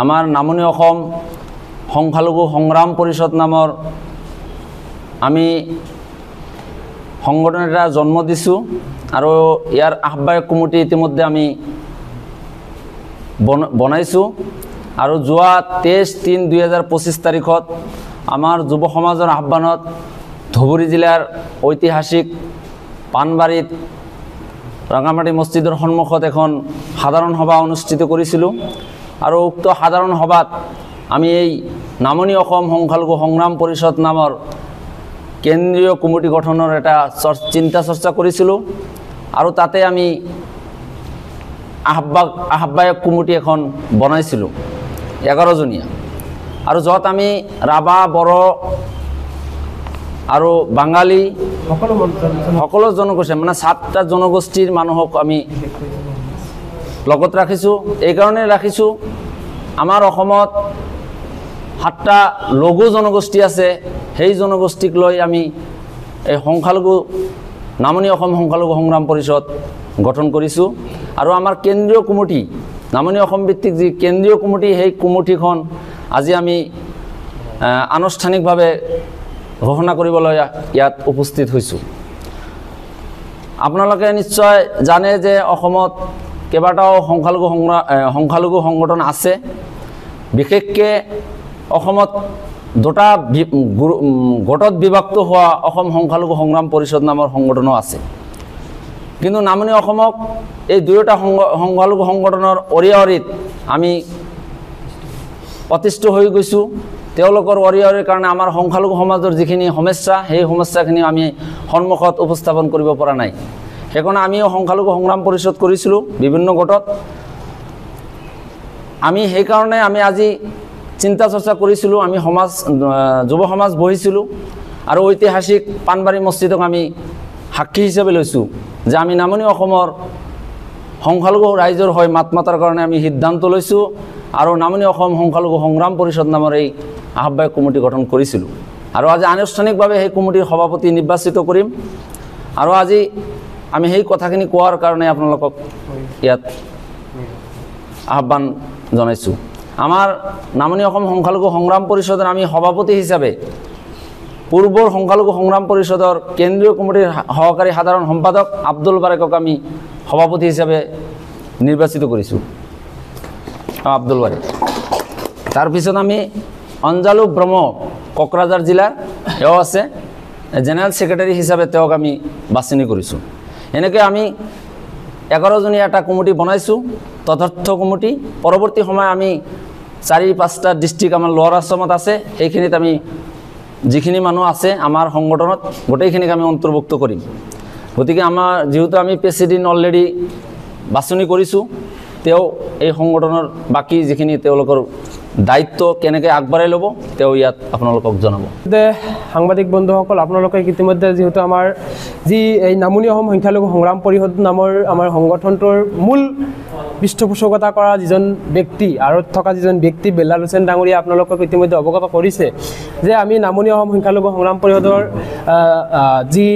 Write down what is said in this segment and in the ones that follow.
আমাৰ নামনি অসম সংখ্যালঘু সংগ্ৰাম পৰিষদ নামৰ আমি সংগঠন এটা জন্ম দিছোঁ আৰু ইয়াৰ আহ্বায়ক কমিটি ইতিমধ্যে আমি বনাইছোঁ আৰু যোৱা 23/3/2025 তাৰিখত আমাৰ যুৱ সমাজৰ আহ্বানত ধুবুৰী জিলাৰ ঐতিহাসিক পানবাৰীত ৰঙামাটি মছজিদৰ সন্মুখত এখন সাধাৰণ সভা অনুষ্ঠিত কৰিছিলোঁ আৰু উক্ত সাধাৰণ সভাত আমি এই নামনি অসম সংখ্যালঘু সংগ্ৰাম পৰিষদ নামৰ কেন্দ্ৰীয় কমিটি গঠনৰ এটা চিন্তা চৰ্চা কৰিছিলোঁ আৰু তাতে আমি আহ্বায়ক কমিটি এখন বনাইছিলোঁ 11 জনীয়া আৰু য'ত আমি ৰাভা বড়ো আৰু বাঙালী সকলো জনগোষ্ঠী মানে 7টা জনগোষ্ঠীৰ মানুহক আমি লগত ৰাখিছোঁ। এই কাৰণে ৰাখিছোঁ আমাৰ অসমত 7টা লঘু জনগোষ্ঠী আছে, সেই জনগোষ্ঠীক লৈ আমি এই সংখ্যালঘু নামনি অসম সংখ্যালঘু সংগ্ৰাম পৰিষদ গঠন কৰিছোঁ আৰু আমাৰ কেন্দ্ৰীয় কমিটি নামনি অসম ভিত্তিক যি কেন্দ্ৰীয় কমিটি সেই কমিটিখন আজি আমি আনুষ্ঠানিকভাৱে ঘোষণা কৰিবলৈ ইয়াত উপস্থিত হৈছোঁ। আপোনালোকে নিশ্চয় জানে যে অসমত কেইবাটাও সংখ্যালঘু সংগঠন আছে, বিশেষকৈ অসমত দুটা গোটত বিভক্ত হোৱা অসম সংখ্যালঘু সংগ্ৰাম পৰিষদ নামৰ সংগঠনো আছে, কিন্তু নামনি অসমক এই দুয়োটা সংখ্যালঘু সংগঠনৰ অৰিয়ৰিত আমি প্ৰতিষ্ঠিত হৈ গৈছোঁ। তেওঁলোকৰ অৰিয়ৰিৰ কাৰণে আমাৰ সংখ্যালঘু সমাজৰ যিখিনি সমস্যা সেই সমস্যাখিনি আমি সন্মুখত উপস্থাপন কৰিব পৰা নাই। সেইকাৰণে আমিও সংখ্যালঘু সংগ্ৰাম পৰিষদ কৰিছিলোঁ বিভিন্ন গোটত। আমি সেইকাৰণে আমি আজি চিন্তা চৰ্চা কৰিছিলোঁ, আমি যুৱ সমাজ বহিছিলোঁ আৰু ঐতিহাসিক পানবাৰী মছজিদক আমি সাক্ষী হিচাপে লৈছোঁ যে আমি নামনি অসমৰ সংখ্যালঘু ৰাইজৰ হৈ মাত মাতাৰ কাৰণে আমি সিদ্ধান্ত লৈছোঁ আৰু নামনি অসম সংখ্যালঘু সংগ্ৰাম পৰিষদ নামৰ এই আহ্বায়ক কমিটি গঠন কৰিছিলোঁ আৰু আজি আনুষ্ঠানিকভাৱে সেই কমিটিৰ সভাপতি নিৰ্বাচিত কৰিম আৰু আজি আমি সেই কথাখিনি কোৱাৰ কাৰণে আপোনালোকক ইয়াত আহ্বান জনাইছোঁ। আমাৰ নামনি অসম সংখ্যালঘু সংগ্ৰাম পৰিষদৰ আমি সভাপতি হিচাপে পূৰ্বৰ সংখ্যালঘু সংগ্ৰাম পৰিষদৰ কেন্দ্ৰীয় কমিটিৰ সহকাৰী সাধাৰণ সম্পাদক আব্দুল বাৰেকক আমি সভাপতি হিচাপে নিৰ্বাচিত কৰিছোঁ। আব্দুল বাৰেক। তাৰপিছত আমি অঞ্জালু ব্ৰহ্ম কোকৰাঝাৰ জিলাৰ তেওঁ আছে, জেনেৰেল ছেক্ৰেটাৰী হিচাপে তেওঁক আমি বাছনি কৰিছোঁ। এনেকৈ আমি 11 জনীয়া এটা কমিটি বনাইছোঁ, তথ্য কমিটি। পৰৱৰ্তী সময় আমি 4-5টা ডিষ্ট্ৰিক্ট আমাৰ লোৱাৰ আছামত আছে, সেইখিনিত আমি যিখিনি মানুহ আছে আমাৰ সংগঠনত গোটেইখিনিক আমি অন্তৰ্ভুক্ত কৰিম। গতিকে আমাৰ যিহেতু আমি প্ৰেচিডেণ্ট অলৰেডি বাছনি কৰিছোঁ, তেওঁ এই সংগঠনৰ বাকী যিখিনি তেওঁলোকৰ দায়িত্ব কেনেকৈ আগবঢ়াই ল'ব তেওঁ ইয়াত আপোনালোকক জনাব। সাংবাদিক বন্ধুসকল, আপোনালোকে ইতিমধ্যে যিহেতু আমাৰ যি এই নামনি অসম সংখ্যালঘু সংগ্ৰাম পৰিষদ নামৰ আমাৰ সংগঠনটোৰ মূল পৃষ্ঠপোষকতা কৰা যিজন ব্যক্তি আৰু থকা যিজন ব্যক্তি বেলাল হুছেইন ডাঙৰীয়া আপোনালোকক ইতিমধ্যে অৱগত কৰিছে যে আমি নামনি অসম সংখ্যালঘু সংগ্ৰাম পৰিষদৰ যি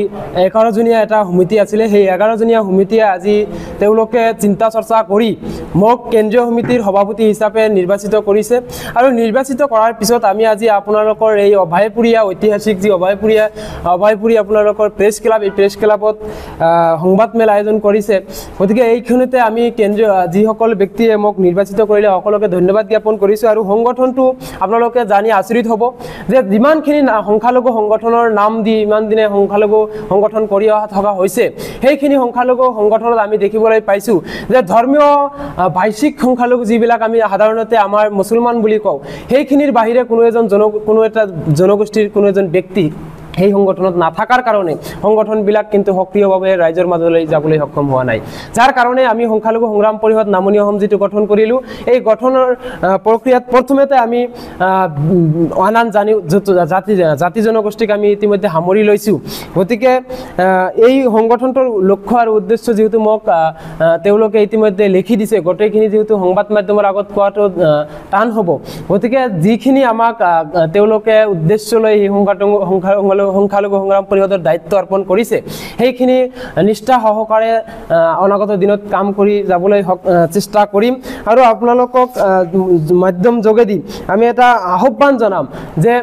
11 জনীয়া এটা সমিতি আছিলে, সেই 11 জনীয়া সমিতিয়ে আজি তেওঁলোকে চিন্তা চৰ্চা কৰি মোক কেন্দ্ৰীয় সমিতিৰ সভাপতি হিচাপে নিৰ্বাচিত কৰিছে আৰু নিৰ্বাচিত কৰাৰ পিছত আমি আজি আপোনালোকৰ এই অভয়পুৰীয়া ঐতিহাসিক যি অভয়পুৰী আপোনালোকৰ প্ৰেছ ক্লাব, এই প্ৰেছ ক্লাবত সংবাদ মেল আয়োজন কৰিছে। গতিকে এইখনতে আমি কেন্দ্ৰীয় যিসকল ব্যক্তিয়ে মোক নিৰ্বাচিত কৰিলে সকলোকে ধন্যবাদ জ্ঞাপন কৰিছোঁ আৰু সংগঠনটো আপোনালোকে জানি আচৰিত হ'ব যে যিমানখিনি সংখ্যালঘু সংগঠনৰ নাম দি ইমান দিনে সংখ্যালঘু সংগঠন কৰি থকা হৈছে, সেইখিনি সংখ্যালঘু সংগঠনত আমি দেখিবলৈ পাইছোঁ যে ধৰ্মীয় ভাষিক সংখ্যালঘু যিবিলাক আমি সাধাৰণতে আমাৰ মুছলমান বুলি কওঁ, সেইখিনিৰ বাহিৰে কোনো এটা জনগোষ্ঠীৰ কোনো এজন ব্যক্তি সেই সংগঠনত নাথাকাৰ কাৰণে সংগঠনবিলাক কিন্তু সক্ৰিয়ভাৱে ৰাইজৰ মাজলৈ যাবলৈ সক্ষম হোৱা নাই, যাৰ কাৰণে আমি সংখ্যালঘু সংগ্ৰাম পৰিষদ নামনি অসম যিটো গঠন কৰিলোঁ, এই গঠনৰ প্ৰক্ৰিয়াত প্ৰথমতে আমি আন জাতি জনগোষ্ঠীক আমি ইতিমধ্যে সামৰি লৈছোঁ। গতিকে এই সংগঠনটোৰ লক্ষ্য আৰু উদ্দেশ্য যিহেতু মোক তেওঁলোকে ইতিমধ্যে লিখি দিছে, গোটেইখিনি যিহেতু সংবাদ মাধ্যমৰ আগত কোৱাটো টান হ'ব, গতিকে যিখিনি আমাক তেওঁলোকে উদ্দেশ্য লৈ এই সংখ্যালঘু সংখ্যালঘু সংগ্ৰাম পৰিষদৰ দায়িত্ব অৰ্পণ কৰিছে সেইখিনি নিষ্ঠা সহকাৰে অনাগত দিনত কাম কৰি যাবলৈ চেষ্টা কৰিম আৰু আপোনালোকক মাধ্যম যোগেদি আমি এটা আহ্বান জনাম যে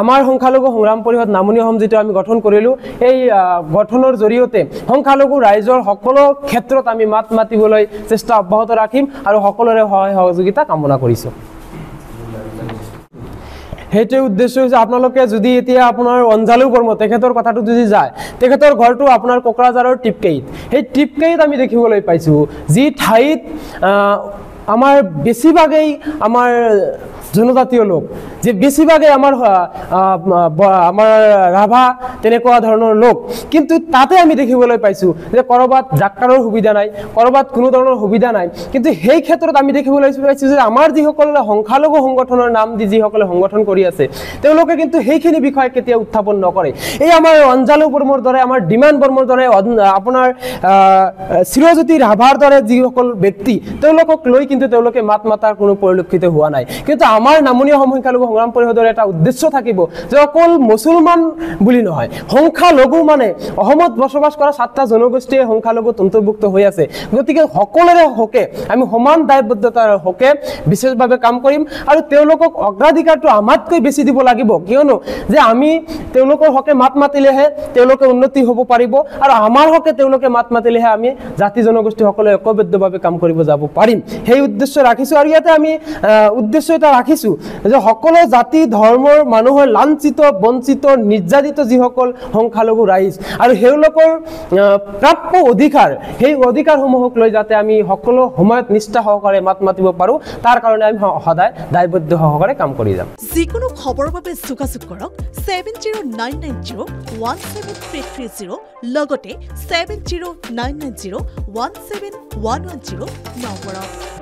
আমাৰ সংখ্যালঘু সংগ্ৰাম পৰিষদ নামনি অসম যিটো আমি গঠন কৰিলোঁ এই গঠনৰ জৰিয়তে সংখ্যালঘু ৰাইজৰ সকলো ক্ষেত্ৰত আমি মাত মাতিবলৈ চেষ্টা অব্যাহত ৰাখিম আৰু সকলোৰে সহায় সহযোগিতা কামনা কৰিছোঁ সেইটোৱে উদ্দেশ্য হৈছে আপোনালোকে যদি এতিয়া আপোনাৰ অঞ্জালু বৰ্ম তেখেতৰ কথাটো যদি যায় তেখেতৰ ঘৰটো আপোনাৰ কোকৰাঝাৰৰ টিপকেইত সেই টিপকেইত আমি দেখিবলৈ পাইছোঁ যি ঠাইত আমাৰ বেছিভাগেই আমাৰ জনজাতীয় লোক যে বেছিভাগেই আমাৰ ৰাভা তেনেকুৱা ধৰণৰ লোক কিন্তু তাতে আমি দেখিবলৈ পাইছোঁ যে ক'ৰবাত জাকাৰৰ সুবিধা নাই ক'ৰবাত কোনো ধৰণৰ সুবিধা নাই কিন্তু সেই ক্ষেত্ৰত আমি দেখিবলৈ পাইছোঁ যে আমাৰ যিসকলে সংখ্যালঘু সংগঠনৰ নাম দি যিসকলে সংগঠন কৰি আছে তেওঁলোকে কিন্তু সেইখিনি বিষয়ে কেতিয়াও উত্থাপন নকৰে এই আমাৰ অঞ্জালু বৰ্মৰ দৰে আমাৰ ডিমান বৰ্মৰ দৰে আপোনাৰ চিৰজ্যোতি ৰাভাৰ দৰে যিসকল ব্যক্তি তেওঁলোকক লৈ কিন্তু তেওঁলোকে মাত মাতাৰ কোনো পৰিলক্ষিত হোৱা নাই কিন্তু আমাৰ নামনি অসম সংখ্যালঘু সংগ্ৰাম পৰিষদৰ এটা উদ্দেশ্য থাকিব যে অকল মুছলমান বুলি নহয় সংখ্যালঘু মানে অসমত বসবাস কৰা 7টা জনগোষ্ঠীয়ে সংখ্যালঘুত অন্তৰ্ভুক্ত হৈ আছে গতিকে সকলোৰে হকে আমি সমান দায়বদ্ধতাৰ হকে বিশেষভাৱে কাম কৰিম আৰু তেওঁলোকক অগ্ৰাধিকাৰটো আমাতকৈ বেছি দিব লাগিব কিয়নো যে আমি তেওঁলোকৰ হকে মাত মাতিলেহে তেওঁলোকে উন্নতি হ'ব পাৰিব আৰু আমাৰ হকে তেওঁলোকে মাত মাতিলেহে আমি জাতি জনগোষ্ঠী সকলে ঐক্যবদ্ধভাৱে কাম কৰিব যাব পাৰিম সেই উদ্দেশ্য ৰাখিছোঁ আৰু ইয়াতে আমি উদ্দেশ্য এটা ৰাখিছোঁ যে সকলো জাতি ধৰ্মৰ মানুহৰ লাঞ্ছিত বঞ্চিত নিৰ্যাতিত যিসকল সংখ্যালঘু ৰাইজ আৰু তেওঁলোকৰ প্ৰাপ্য অধিকাৰ সেই অধিকাৰসমূহক লৈ যাতে আমি সকলো সময়ত নিষ্ঠা সহকাৰে মাত মাতিব পাৰোঁ তাৰ কাৰণে আমি সদায় দায়বদ্ধ সহকাৰে কাম কৰি যাম যিকোনো খবৰৰ বাবে যোগাযোগ কৰক 7099017330 লগতে 7099017110 নম্বৰত